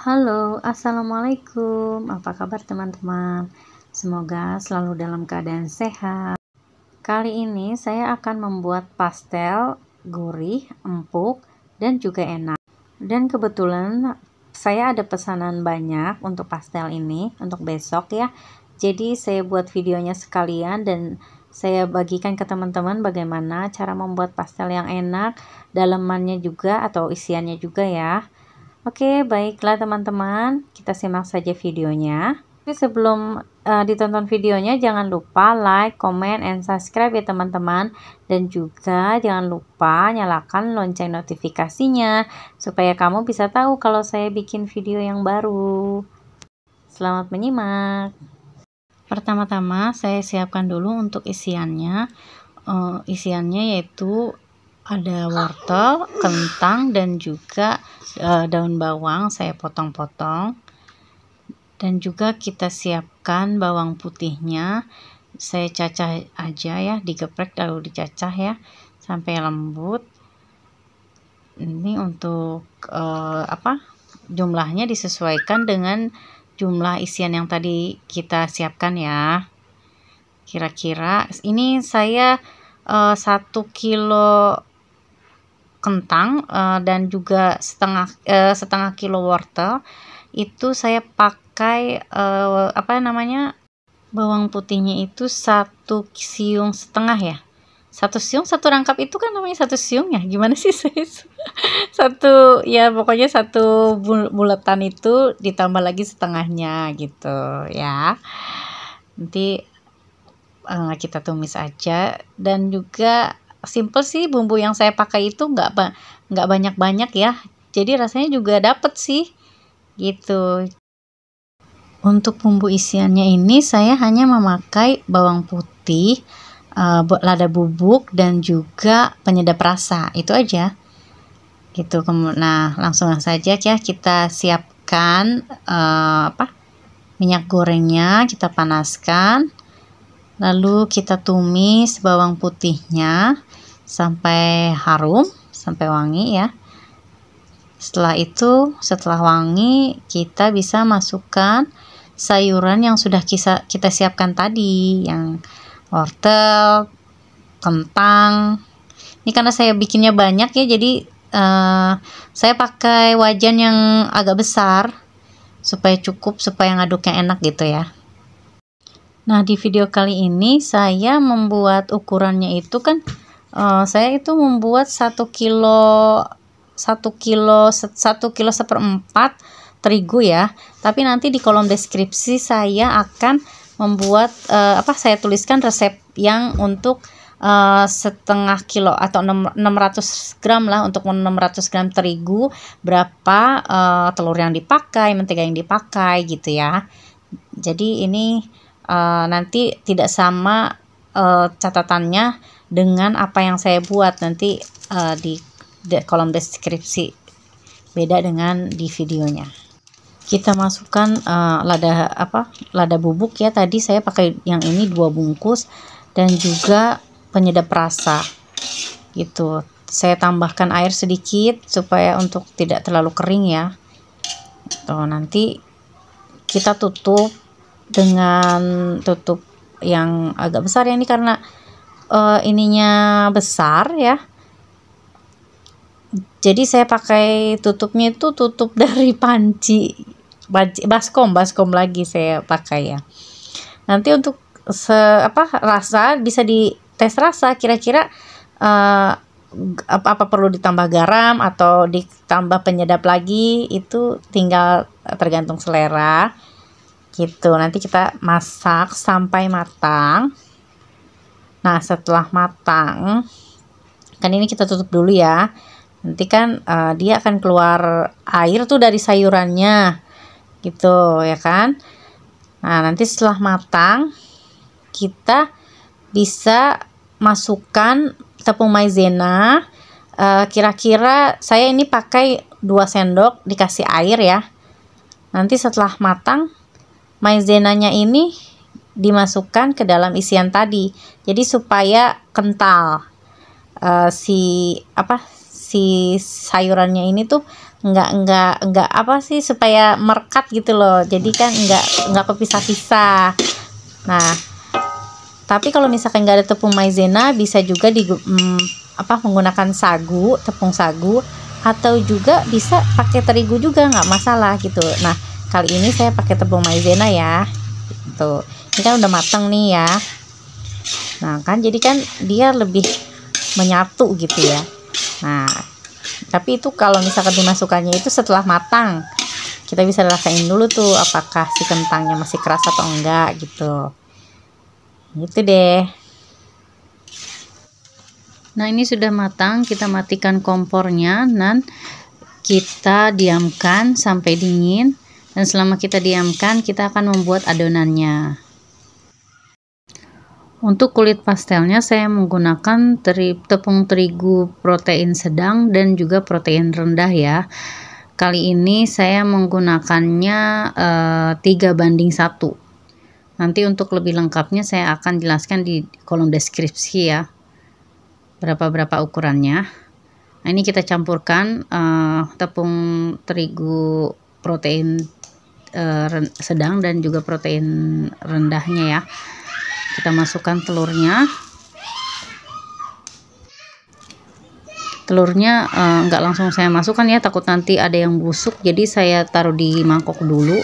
Halo, assalamualaikum. Apa kabar teman-teman? Semoga selalu dalam keadaan sehat. Kali ini saya akan membuat pastel gurih, empuk, dan juga enak. Dan kebetulan saya ada pesanan banyak untuk pastel ini untuk besok ya. Jadi saya buat videonya sekalian dan saya bagikan ke teman-teman bagaimana cara membuat pastel yang enak, dalamannya juga atau isiannya juga ya. Oke, baiklah teman-teman, kita simak saja videonya. Tapi sebelum ditonton videonya, jangan lupa like, comment, and subscribe ya teman-teman. Dan juga jangan lupa nyalakan lonceng notifikasinya, supaya kamu bisa tahu kalau saya bikin video yang baru. Selamat menyimak. Pertama-tama saya siapkan dulu untuk isiannya. Isiannya yaitu ada wortel, kentang, dan juga daun bawang saya potong-potong. Dan juga kita siapkan bawang putihnya. Saya cacah aja ya, digeprek lalu dicacah ya sampai lembut. Ini untuk jumlahnya disesuaikan dengan jumlah isian yang tadi kita siapkan ya. Kira-kira ini saya 1 kilo kentang dan juga setengah kilo wortel. Itu saya pakai bawang putihnya itu 1 siung setengah ya. 1 siung 1 rangkap itu kan namanya 1 siung ya, gimana sih saya satu ya, pokoknya 1 bulatan itu ditambah lagi setengahnya gitu ya. Nanti kita tumis aja. Dan juga simple sih, bumbu yang saya pakai itu nggak banyak-banyak ya, jadi rasanya juga dapet sih gitu. Untuk bumbu isiannya ini saya hanya memakai bawang putih, lada bubuk, dan juga penyedap rasa, itu aja gitu. Nah, langsung saja ya, kita siapkan minyak gorengnya, kita panaskan, lalu kita tumis bawang putihnya sampai harum, sampai wangi ya. Setelah wangi, kita bisa masukkan sayuran yang sudah kita siapkan tadi, yang wortel, kentang. Ini karena saya bikinnya banyak ya, jadi saya pakai wajan yang agak besar supaya cukup, supaya ngaduknya enak gitu ya. Nah, di video kali ini saya membuat ukurannya itu kan saya itu membuat 1 kilo 1 kilo seperempat terigu ya. Tapi nanti di kolom deskripsi saya akan membuat saya tuliskan resep yang untuk setengah kilo atau 600 gram lah. Untuk 600 gram terigu berapa telur yang dipakai, mentega yang dipakai gitu ya. Jadi ini nanti tidak sama catatannya dengan apa yang saya buat nanti di kolom deskripsi, beda dengan di videonya. Kita masukkan lada bubuk ya, tadi saya pakai yang ini 2 bungkus, dan juga penyedap rasa gitu. Saya tambahkan air sedikit supaya untuk tidak terlalu kering ya. Tuh, nanti kita tutup dengan tutup yang agak besar ya, ini karena ininya besar ya, jadi saya pakai tutupnya itu tutup dari panci baskom lagi saya pakai ya. Nanti untuk rasa bisa dites rasa, kira-kira apa perlu ditambah garam atau ditambah penyedap lagi, itu tinggal tergantung selera gitu. Nanti kita masak sampai matang. Nah, setelah matang kan ini kita tutup dulu ya. Nanti kan dia akan keluar air tuh dari sayurannya gitu ya kan. Nah, nanti setelah matang kita bisa masukkan tepung maizena. Kira-kira saya ini pakai 2 sendok dikasih air ya. Nanti setelah matang, maizenanya ini dimasukkan ke dalam isian tadi, jadi supaya kental si sayurannya ini tuh nggak apa sih, supaya merekat gitu loh, jadi kan nggak kepisah-pisah. Nah, tapi kalau misalkan nggak ada tepung maizena, bisa juga menggunakan sagu, tepung sagu, atau juga bisa pakai terigu juga, nggak masalah gitu. Nah, kali ini saya pakai tepung maizena ya. Tuh, ini kan udah matang nih ya. Nah kan, jadi kan dia lebih menyatu gitu ya. Nah, tapi itu kalau misalkan dimasukkannya itu setelah matang, kita bisa rasain dulu tuh apakah si kentangnya masih keras atau enggak gitu. Gitu deh. Nah, ini sudah matang, kita matikan kompornya dan kita diamkan sampai dingin. Dan selama kita diamkan, kita akan membuat adonannya. Untuk kulit pastelnya saya menggunakan tepung terigu protein sedang dan juga protein rendah ya. Kali ini saya menggunakannya 3:1. Nanti untuk lebih lengkapnya saya akan jelaskan di kolom deskripsi ya, berapa ukurannya. Nah, ini kita campurkan tepung terigu protein sedang dan juga protein rendahnya ya. Kita masukkan telurnya nggak langsung saya masukkan ya, takut nanti ada yang busuk, jadi saya taruh di mangkok dulu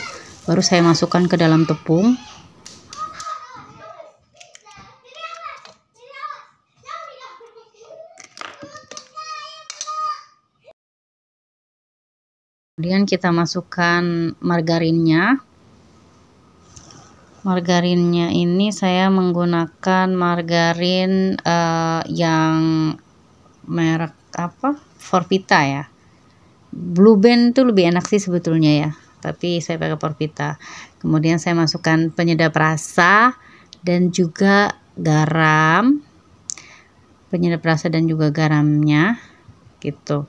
baru saya masukkan ke dalam tepung. Kemudian kita masukkan margarinnya. Margarinnya ini saya menggunakan margarin yang merek apa, Forvita ya. Blue Band tuh lebih enak sih sebetulnya ya, tapi saya pakai Forvita. Kemudian saya masukkan penyedap rasa dan juga garam, penyedap rasa dan juga garamnya gitu.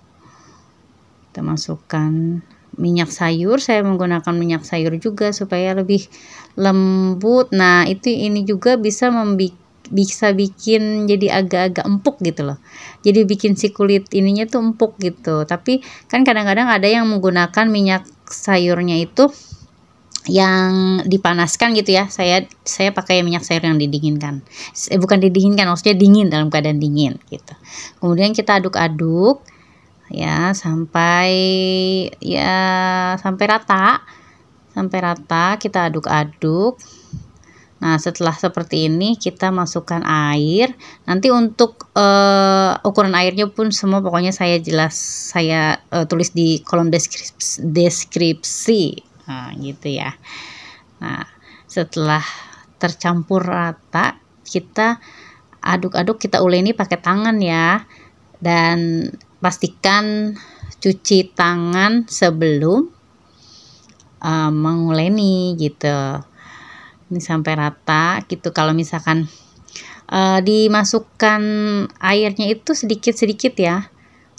Kita masukkan minyak sayur, saya menggunakan minyak sayur juga supaya lebih lembut. Nah, ini juga bisa bikin jadi agak-agak empuk gitu loh, jadi bikin si kulit ininya tuh empuk gitu. Tapi kan kadang-kadang ada yang menggunakan minyak sayurnya itu yang dipanaskan gitu ya. Saya pakai minyak sayur yang didinginkan, bukan didinginkan, maksudnya dingin, dalam keadaan dingin gitu. Kemudian kita aduk-aduk ya sampai rata, kita aduk-aduk. Nah, setelah seperti ini kita masukkan air. Nanti untuk ukuran airnya pun semua pokoknya saya tulis di kolom deskripsi. Nah, gitu ya. Nah, setelah tercampur rata, kita aduk-aduk, kita uleni pakai tangan ya. Dan pastikan cuci tangan sebelum menguleni gitu. Ini sampai rata gitu. Kalau misalkan dimasukkan airnya itu sedikit-sedikit ya,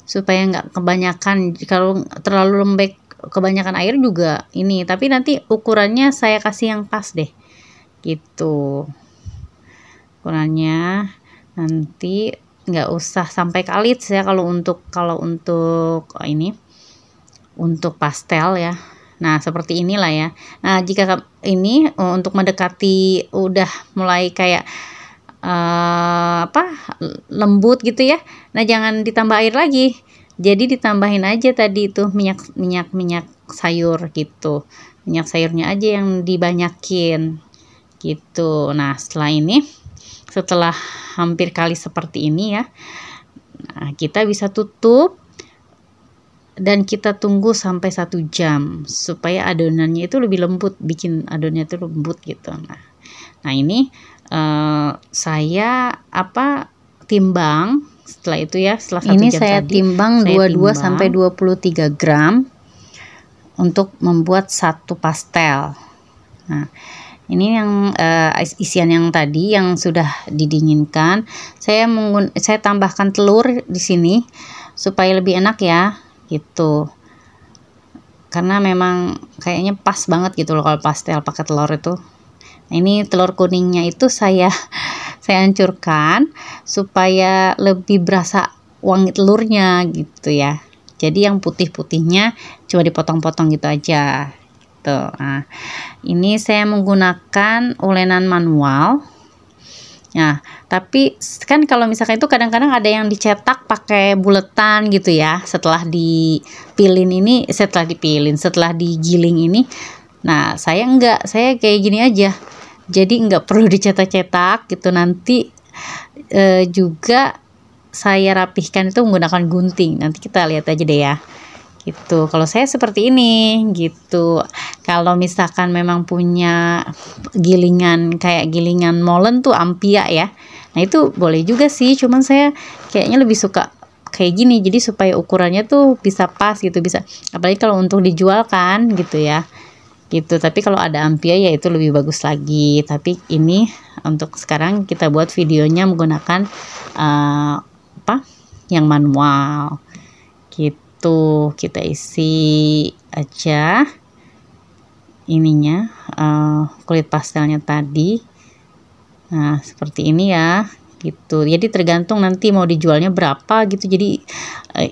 supaya nggak kebanyakan. Kalau terlalu lembek kebanyakan air juga ini, tapi nanti ukurannya saya kasih yang pas deh gitu. Ukurannya nanti nggak usah sampai kalit ya kalau untuk ini untuk pastel ya. Nah, seperti inilah ya. Nah, jika ini untuk mendekati udah mulai kayak lembut gitu ya, nah jangan ditambah air lagi, jadi ditambahin aja tadi itu minyak sayur gitu, minyak sayurnya aja yang dibanyakin gitu. Nah, setelah hampir kali seperti ini ya, nah kita bisa tutup dan kita tunggu sampai 1 jam supaya adonannya itu lebih lembut, bikin adonannya itu lembut gitu. Nah ini saya timbang setelah itu ya, setelah 1 jam ini saya timbang 22 sampai 23 gram untuk membuat satu pastel. Nah, ini yang isian yang tadi yang sudah didinginkan. Saya tambahkan telur di sini supaya lebih enak ya gitu. Karena memang kayaknya pas banget gitu loh kalau pastel pakai telur itu. Nah, ini telur kuningnya itu saya hancurkan supaya lebih berasa wangi telurnya gitu ya. Jadi yang putih-putihnya cuma dipotong-potong gitu aja. Tuh. Nah, ini saya menggunakan ulenan manual. Nah, tapi kan kalau misalkan itu kadang-kadang ada yang dicetak pakai buletan gitu ya. Setelah setelah digiling ini. Nah, saya enggak, saya kayak gini aja. Jadi enggak perlu dicetak-cetak gitu. Nanti juga saya rapihkan itu menggunakan gunting. Nanti kita lihat aja deh ya. Gitu. Kalau saya seperti ini gitu. Kalau misalkan memang punya gilingan kayak gilingan molen tuh ampia ya. Nah, itu boleh juga sih, cuman saya kayaknya lebih suka kayak gini. Jadi supaya ukurannya tuh bisa pas gitu, bisa. Apalagi kalau untuk dijual kan gitu ya. Gitu. Tapi kalau ada ampia ya itu lebih bagus lagi. Tapi ini untuk sekarang kita buat videonya menggunakan yang manual. Gitu. Tuh kita isi aja ininya kulit pastelnya tadi. Nah, seperti ini ya gitu. Jadi tergantung nanti mau dijualnya berapa gitu. Jadi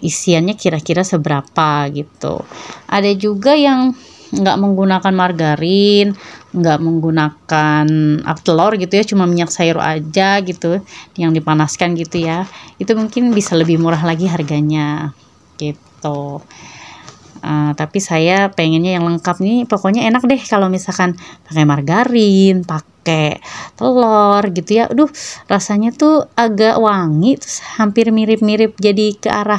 isiannya kira-kira seberapa gitu. Ada juga yang nggak menggunakan margarin, nggak menggunakan telur gitu ya, cuma minyak sayur aja gitu yang dipanaskan gitu ya. Itu mungkin bisa lebih murah lagi harganya gitu. Tapi saya pengennya yang lengkap nih, pokoknya enak deh kalau misalkan pakai margarin, pakai telur gitu ya. Aduh, rasanya tuh agak wangi, terus hampir mirip-mirip jadi ke arah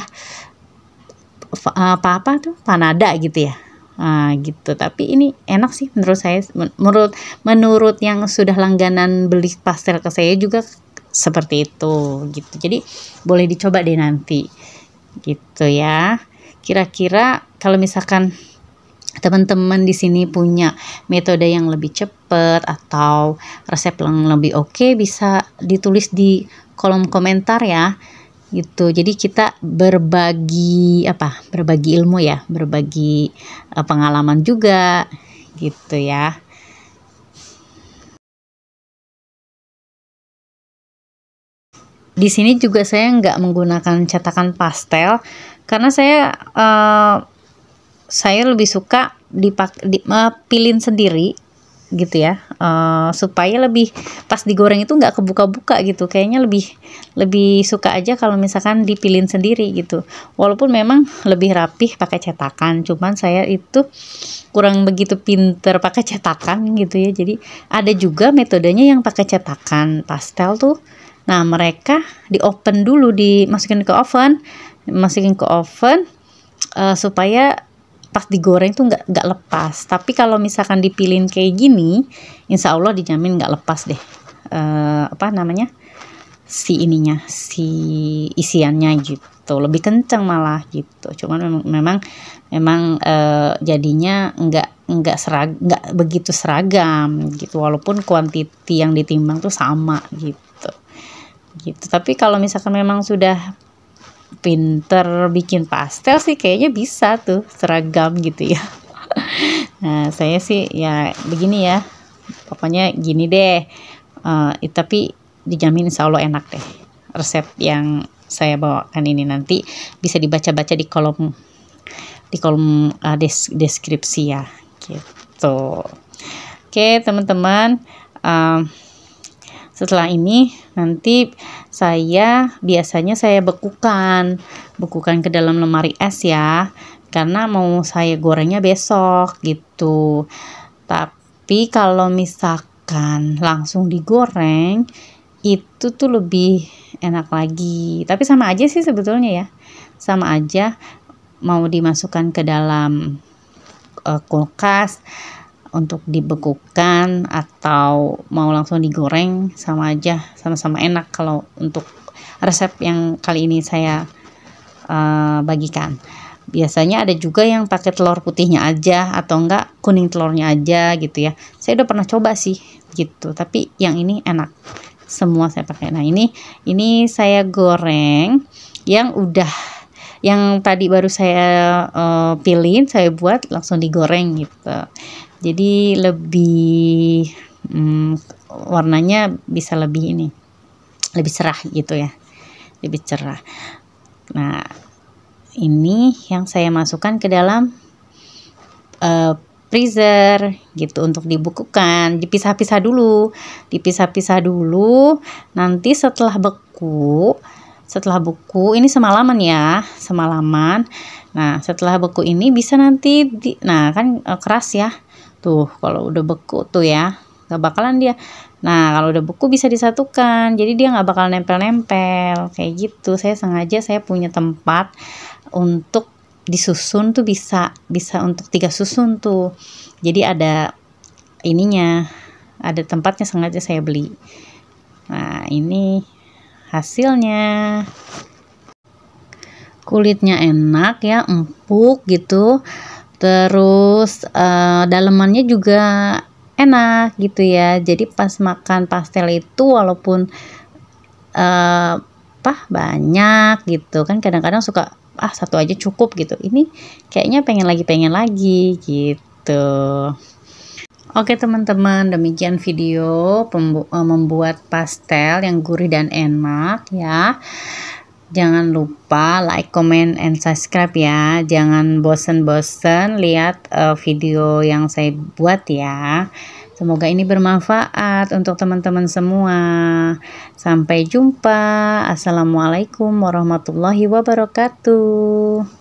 apa tuh panada gitu ya. Gitu. Tapi ini enak sih menurut saya. Menurut yang sudah langganan beli pastel ke saya juga seperti itu gitu. Jadi boleh dicoba deh nanti gitu ya. Kira-kira kalau misalkan teman-teman di sini punya metode yang lebih cepat atau resep yang lebih oke, bisa ditulis di kolom komentar ya. Gitu. Jadi kita berbagi ilmu ya, berbagi pengalaman juga gitu ya. Di sini juga saya nggak menggunakan cetakan pastel karena saya lebih suka pilin sendiri gitu ya, supaya lebih pas digoreng itu nggak kebuka-buka gitu. Kayaknya lebih suka aja kalau misalkan dipilin sendiri gitu. Walaupun memang lebih rapih pakai cetakan, cuman saya itu kurang begitu pinter pakai cetakan gitu ya. Jadi ada juga metodenya yang pakai cetakan pastel tuh. Nah, mereka di oven dulu, masukin ke oven supaya pas digoreng tuh nggak lepas. Tapi kalau misalkan dipilin kayak gini, insya Allah dijamin nggak lepas deh. Si isiannya gitu, lebih kencang malah gitu. Cuman memang jadinya nggak begitu seragam gitu, walaupun kuantiti yang ditimbang tuh sama gitu. Tapi kalau misalkan memang sudah pinter bikin pastel sih kayaknya bisa tuh seragam gitu ya. Nah, saya sih ya begini ya, pokoknya gini deh. Tapi dijamin insya Allah enak deh. Resep yang saya bawakan ini nanti bisa dibaca-baca di kolom deskripsi ya gitu. Oke teman-teman, setelah ini nanti biasanya saya bekukan ke dalam lemari es ya, karena mau saya gorengnya besok gitu. Tapi kalau misalkan langsung digoreng itu tuh lebih enak lagi. Tapi sama aja sih sebetulnya ya, sama aja mau dimasukkan ke dalam kulkas untuk dibekukan atau mau langsung digoreng, sama aja, sama-sama enak kalau untuk resep yang kali ini saya bagikan. Biasanya ada juga yang pakai telur putihnya aja atau enggak kuning telurnya aja gitu ya. Saya udah pernah coba sih gitu, tapi yang ini enak. Semua saya pakai. Nah, ini saya goreng yang tadi baru saya pilih, saya buat langsung digoreng gitu. Jadi lebih warnanya bisa lebih cerah gitu ya, lebih cerah. Nah, ini yang saya masukkan ke dalam freezer gitu untuk dibukukan. Dipisah-pisah dulu, nanti setelah beku ini semalaman ya, semalaman. Nah setelah beku ini bisa nanti nah kan keras ya tuh, kalau udah beku tuh ya gak bakalan dia. Nah kalau udah beku bisa disatukan, jadi dia nggak bakal nempel-nempel kayak gitu. Saya sengaja saya punya tempat untuk disusun tuh, bisa untuk 3 susun tuh, jadi ada ininya, ada tempatnya, sengaja saya beli. Nah ini hasilnya, kulitnya enak ya, empuk gitu, terus dalemannya juga enak gitu ya. Jadi pas makan pastel itu walaupun banyak gitu kan, kadang-kadang suka satu aja cukup gitu, ini kayaknya pengen lagi gitu. Oke teman-teman, demikian video membuat pastel yang gurih dan enak ya. Jangan lupa like, comment, and subscribe ya. Jangan bosen-bosen lihat video yang saya buat ya. Semoga ini bermanfaat untuk teman-teman semua. Sampai jumpa. Assalamualaikum warahmatullahi wabarakatuh.